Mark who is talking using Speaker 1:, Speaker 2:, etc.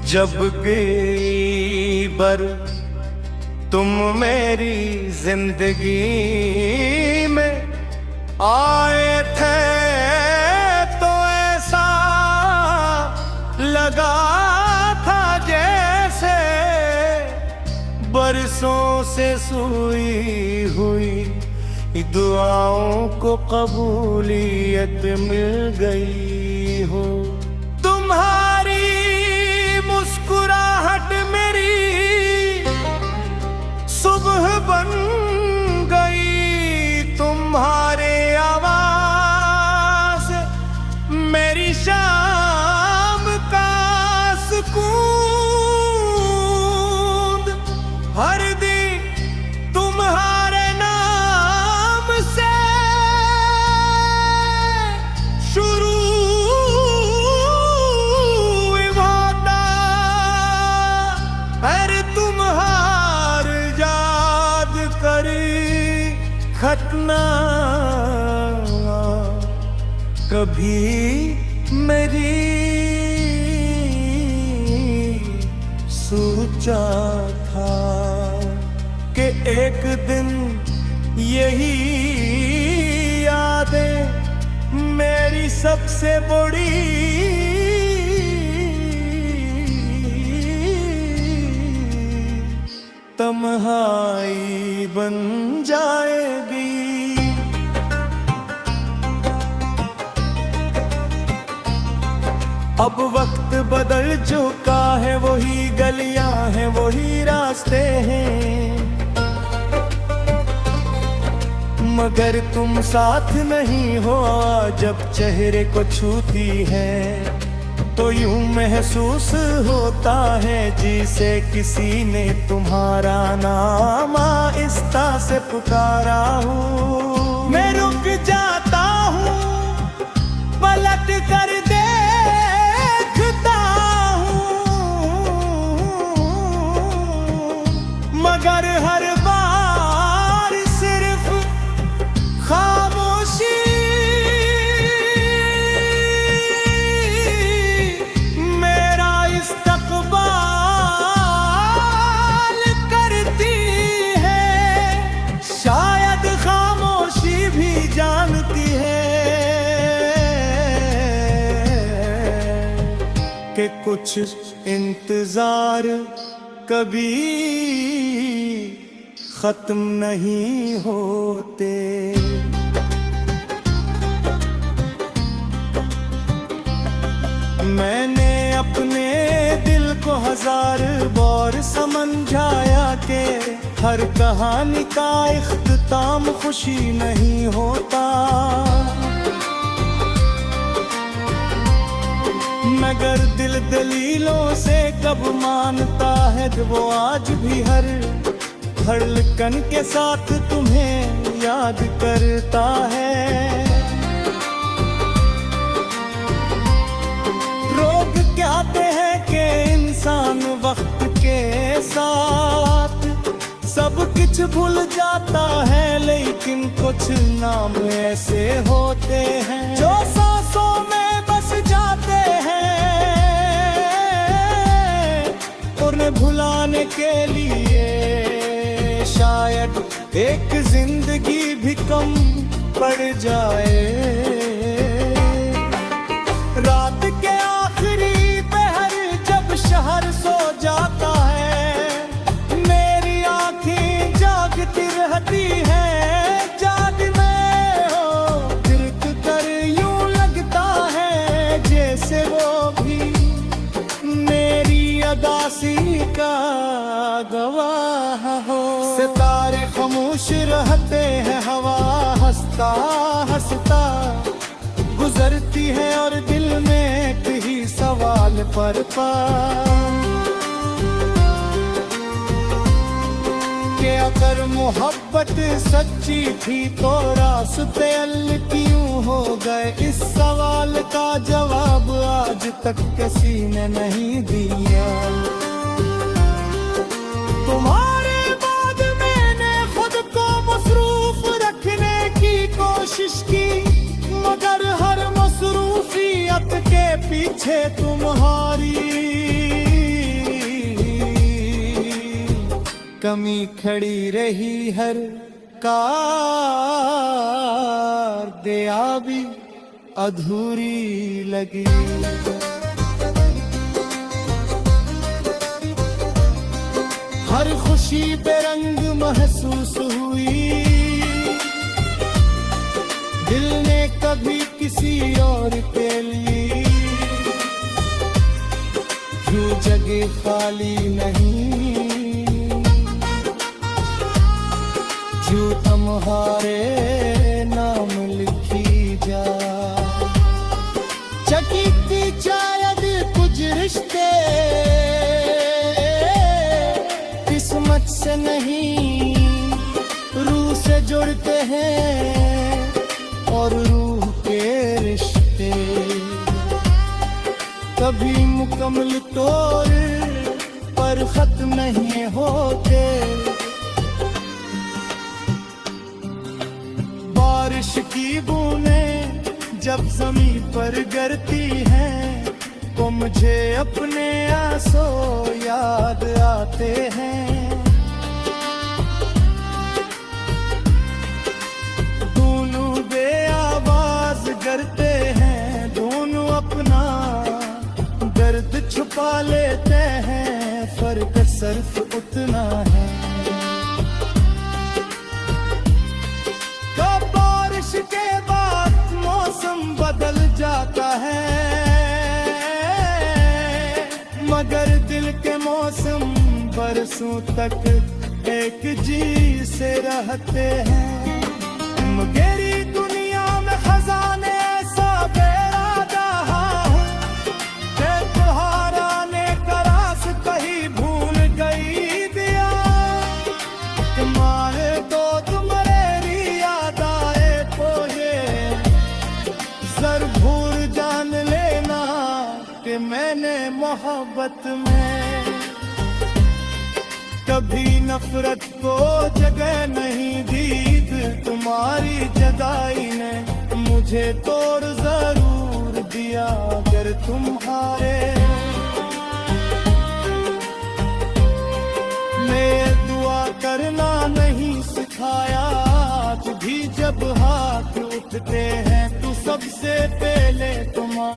Speaker 1: जब गई बर तुम मेरी जिंदगी में आए थे तो ऐसा लगा था जैसे बरसों से सोई हुई दुआओं को कबूलियत मिल गई हो। तुम्हारी मुस्कुराहट मेरी सुबह बन गई, तुम्हारे आवाज मेरी शाम का सुकून। हर दिन तुम्हारे नाम से शुरू होता, हर तुम्हार याद करी खतना कभी मेरी सोचा था कि एक दिन यही यादें मेरी सबसे बड़ी तन्हाई बन जाएगी। अब वक्त बदल चुका है, वही गलियां हैं वही रास्ते हैं, मगर तुम साथ नहीं हो। जब चेहरे को छूती है तो यूं महसूस होता है जिसे किसी ने तुम्हारा नाम आहिस्ता से पुकारा हूँ। मैं रुक जाता हूँ, पलट कर देखता हूँ, मगर हर बार सिर्फ खामोशी मेरा इस्तकबाल करती है। शायद खामोशी भी जानती है कि कुछ इंतजार कभी खत्म नहीं होते। मैंने अपने दिल को हजार बार समझाया कि हर कहानी का इख्तिताम खुशी नहीं होता, मगर दिल दलीलों से कब मानता है कि वो आज भी हर धड़कन के साथ तुम्हें याद करता है। लोग कहते हैं कि इंसान वक्त के साथ सब कुछ भूल जाता है, लेकिन कुछ नाम ऐसे होते हैं जो सांसों में बस जाते हैं। उन्हें भुलाने के लिए शायद एक जिंदगी भी कम पड़ जाए। रात के आखिरी पहर जब शहर सो जाता है, मेरी आंखें जागती रहती हैं। जाग में हो दिल कर यूं लगता है जैसे वो भी मेरी अदासी का गवाह हो। सितारे खामोश रहते हैं, हवा हंसता हंसता गुजरती है और दिल में एक ही सवाल पर कि अगर मोहब्बत सच्ची थी तो रास्ते अल क्यों हो गए। इस सवाल का जवाब आज तक किसी ने नहीं दिया। तुम्हारे बाद मैंने खुद को मसरूफ रखने की कोशिश की, मगर हर मसरूफियत के पीछे तुम्हारी कमी खड़ी रही हर कार दया भी अधूरी लगी। हर खुशी बेरंग महसूस हुई, दिल ने कभी किसी और के लिए क्यों जगह खाली नहीं, क्यों तुम्हारे नाम लिखी जा। चकीती शायद कुछ रिश्ते किस्मत से नहीं रूह से जुड़ते हैं, और रूह के रिश्ते कभी मुकम्मल तौर पर खत्म नहीं होते। बारिश की बूंदें जब ज़मीन पर गिरती हैं तो मुझे अपने आंसू याद आते हैं। दोनों बेआवाज करते हैं, दोनों अपना दर्द छुपा लेते हैं, फर्क सिर्फ उतना है। कब बारिश के बाद मौसम बदल जाता है, मगर दिल के मौसम बरसों तक एक जी से रहते हैं। मेरी दुनिया में खजाने ऐसा बेरादा हूँ कि तुम्हारा ने करास कहीं भूल गई दिया। तुम्हारे तो तुम्हारी याद आए तो ये जरूर जान लेना कि मैंने मोहब्बत में कभी नफरत को जगह नहीं दी। तुम्हारी जदाई ने मुझे तोड़ जरूर दिया, अगर तुम्हारे मैं दुआ करना नहीं सिखाया। आज भी जब हाथ उठते हैं तो सबसे पहले तुम्हारा